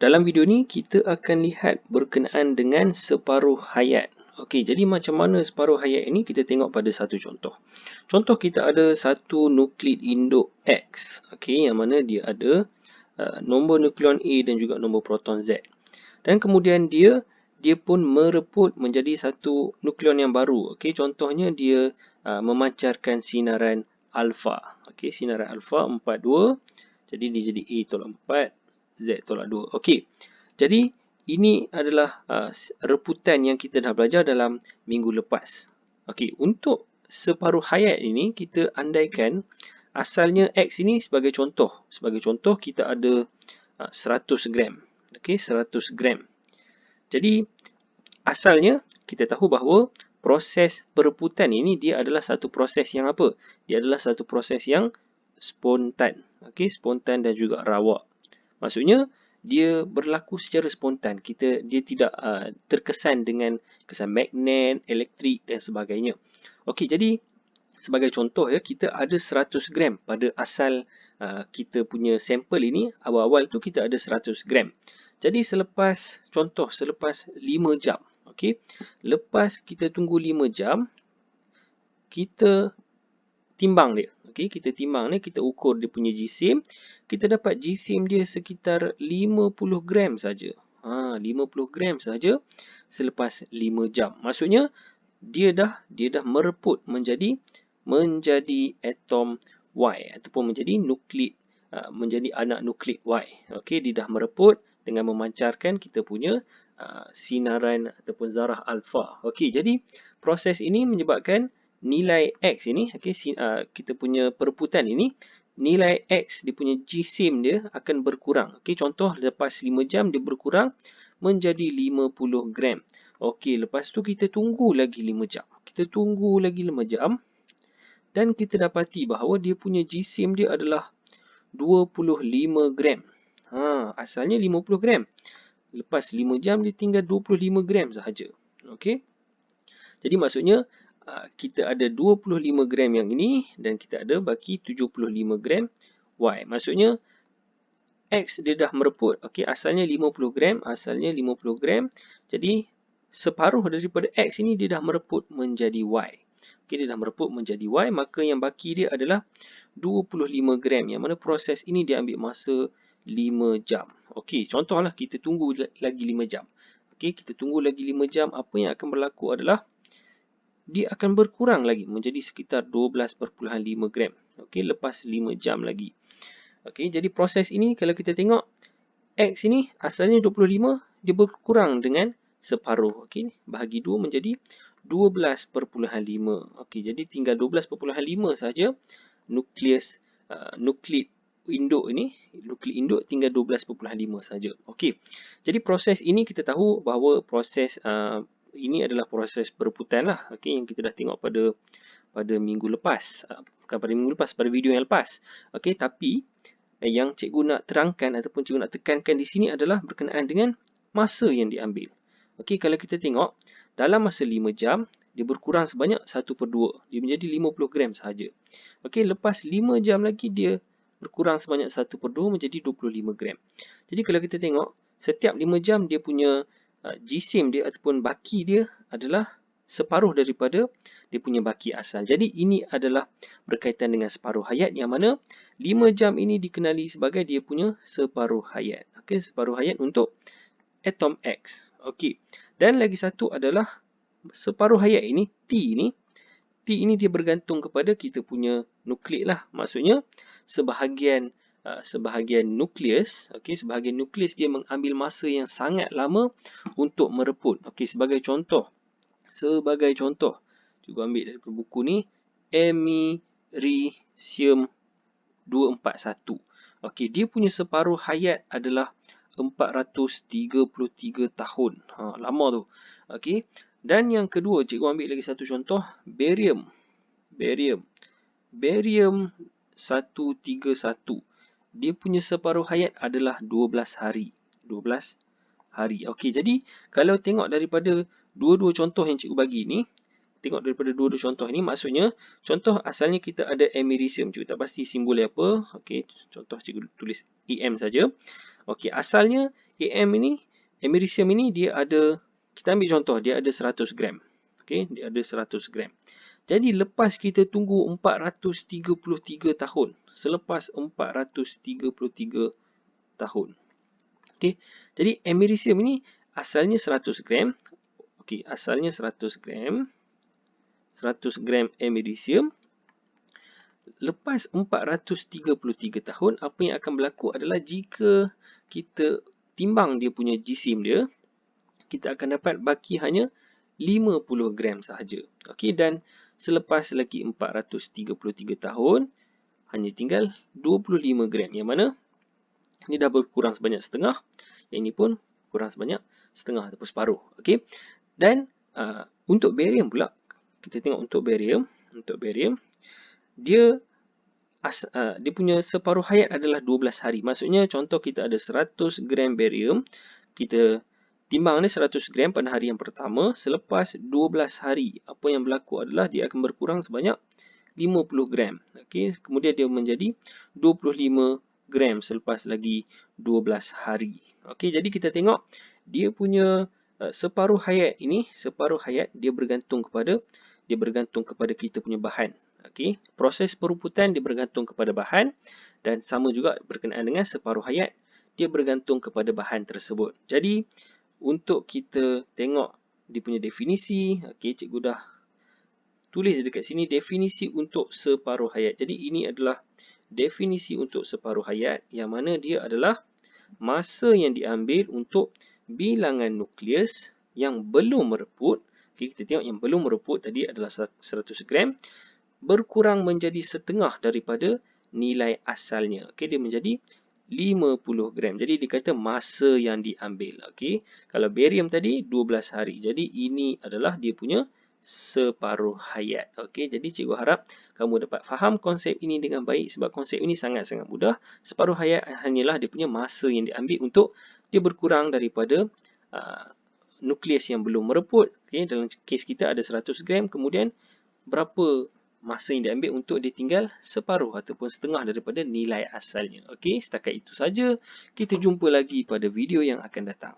Dalam video ni kita akan lihat berkenaan dengan separuh hayat. Okey, jadi macam mana separuh hayat ini kita tengok pada satu contoh. Contoh kita ada satu nuklid induk X. Okey, yang mana dia ada nombor nukleon A dan juga nombor proton Z. Dan kemudian dia pun mereput menjadi satu nukleon yang baru. Okey, contohnya dia memancarkan sinaran alfa. Okey, sinaran alfa 42. Jadi dia jadi A tolak 4. Z tolak 2. Okey. Jadi ini adalah reputan yang kita dah belajar dalam minggu lepas. Okey, untuk separuh hayat ini kita andaikan asalnya X ini sebagai contoh. Sebagai contoh kita ada 100 gram. Okey, 100 gram. Jadi asalnya kita tahu bahawa proses pereputan ini dia adalah satu proses yang apa? Dia adalah satu proses yang spontan. Okey, spontan dan juga rawak. Maksudnya dia berlaku secara spontan. Dia tidak terkesan dengan kesan magnet, elektrik dan sebagainya. Okey, jadi sebagai contoh ya, kita ada 100 gram pada asal kita punya sampel ini. Awal-awal tu kita ada 100 gram. Jadi selepas 5 jam. Okey, lepas kita tunggu 5 jam, kita timbang dia. Okey, kita timbang ni, kita ukur dia punya jisim. Kita dapat jisim dia sekitar 50 gram saja. 50 gram saja selepas 5 jam. Maksudnya dia dah mereput menjadi atom Y ataupun menjadi nuklid, menjadi anak nuklid Y. Okey, dia dah mereput dengan memancarkan kita punya sinaran ataupun zarah alfa. Okey, jadi proses ini menyebabkan nilai X ini, kita punya pereputan ini, nilai X dia punya jisim dia akan berkurang. Okey, contoh lepas 5 jam dia berkurang menjadi 50 gram. Okey, lepas tu kita tunggu lagi 5 jam. Kita tunggu lagi 5 jam dan kita dapati bahawa dia punya jisim dia adalah 25 gram. Asalnya 50 gram. Lepas 5 jam dia tinggal 25 gram sahaja. Okey. Jadi maksudnya kita ada 25 gram yang ini dan kita ada baki 75 gram Y. Maksudnya X dia dah mereput. Okey, asalnya 50 gram, Jadi separuh daripada X ini dia dah mereput menjadi Y. Okey, dia dah mereput menjadi Y, maka yang baki dia adalah 25 gram. Yang mana proses ini dia ambil masa 5 jam. Okey, contohlah kita tunggu lagi 5 jam. Okey, kita tunggu lagi 5 jam, apa yang akan berlaku adalah dia akan berkurang lagi menjadi sekitar 12.5 gram. Okey, lepas 5 jam lagi. Okey, jadi proses ini kalau kita tengok X ini asalnya 25, dia berkurang dengan separuh. Okey, bahagi 2 menjadi 12.5. Okey, jadi tinggal 12.5 saja nuklid induk ini, nuklid induk tinggal 12.5 saja. Okey. Jadi proses ini kita tahu bahawa proses ini adalah proses pereputan lah. Okey, yang kita dah tengok pada minggu lepas. Bukan pada minggu lepas, pada video yang lepas. Okey, tapi yang cikgu nak terangkan ataupun cikgu nak tekankan di sini adalah berkenaan dengan masa yang diambil. Okey, kalau kita tengok dalam masa 5 jam dia berkurang sebanyak 1/2. Dia menjadi 50 gram sahaja. Okey, lepas 5 jam lagi dia berkurang sebanyak 1/2 menjadi 25 gram. Jadi kalau kita tengok setiap 5 jam dia punya jisim dia ataupun baki dia adalah separuh daripada dia punya baki asal. Jadi ini adalah berkaitan dengan separuh hayat yang mana 5 jam ini dikenali sebagai dia punya separuh hayat. Okey, separuh hayat untuk atom X. Okey. Dan lagi satu adalah separuh hayat ini, T ini dia bergantung kepada kita punya nuklid lah. Maksudnya sebahagian nukleus, okey, sebahagian nukleus dia mengambil masa yang sangat lama untuk mereput. Okey, sebagai contoh, cikgu ambil dari buku ni, americium 241. Okey, dia punya separuh hayat adalah 433 tahun. Lama tu. Okey. Dan yang kedua, cikgu ambil lagi satu contoh, barium 131. Dia punya separuh hayat adalah 12 hari. 12 hari. Okey, jadi kalau tengok daripada dua-dua contoh yang cikgu bagi ni, maksudnya contoh asalnya kita ada americium. Cikgu tak pasti simbol apa. Okey, contoh cikgu tulis EM saja. Okey, asalnya americium ini dia ada, kita ambil contoh, dia ada 100 gram. Okey, dia ada 100 gram. Jadi lepas kita tunggu 433 tahun, selepas 433 tahun. Okey, jadi americium ini asalnya 100 gram. Okey, asalnya 100 gram. 100 gram americium. Lepas 433 tahun, apa yang akan berlaku adalah jika kita timbang dia punya jisim dia, kita akan dapat baki hanya 50 gram sahaja. Okey, dan selepas lagi 433 tahun, hanya tinggal 25 gram. Yang mana ini dah berkurang sebanyak setengah. Yang ini pun kurang sebanyak setengah ataupun separuh. Okey, dan untuk barium pula, kita tengok untuk barium. Dia punya separuh hayat adalah 12 hari. Maksudnya contoh kita ada 100 gram barium, kita timbang ni 100 gram pada hari yang pertama, selepas 12 hari apa yang berlaku adalah dia akan berkurang sebanyak 50 gram. Okey, kemudian dia menjadi 25 gram selepas lagi 12 hari. Okey, jadi kita tengok dia punya separuh hayat ini, separuh hayat dia bergantung kepada kita punya bahan. Okey, proses peruputan dia bergantung kepada bahan dan sama juga berkenaan dengan separuh hayat dia bergantung kepada bahan tersebut. Jadi untuk kita tengok dia punya definisi, okey, cikgu dah tulis dekat sini definisi untuk separuh hayat. Jadi ini adalah definisi untuk separuh hayat yang mana dia adalah masa yang diambil untuk bilangan nukleus yang belum mereput. Okay, kita tengok yang belum mereput tadi adalah 100 gram. Berkurang menjadi setengah daripada nilai asalnya. Okay, dia menjadi 50 gram. Jadi dikata masa yang diambil. Okay, kalau barium tadi 12 hari. Jadi ini adalah dia punya separuh hayat. Okey, jadi cikgu harap kamu dapat faham konsep ini dengan baik sebab konsep ini sangat-sangat mudah. Separuh hayat hanyalah dia punya masa yang diambil untuk dia berkurang daripada nukleus yang belum mereput. Okey, dalam kes kita ada 100 gram, kemudian berapa masa yang diambil untuk dia tinggal separuh ataupun setengah daripada nilai asalnya. Okey, setakat itu saja. Kita jumpa lagi pada video yang akan datang.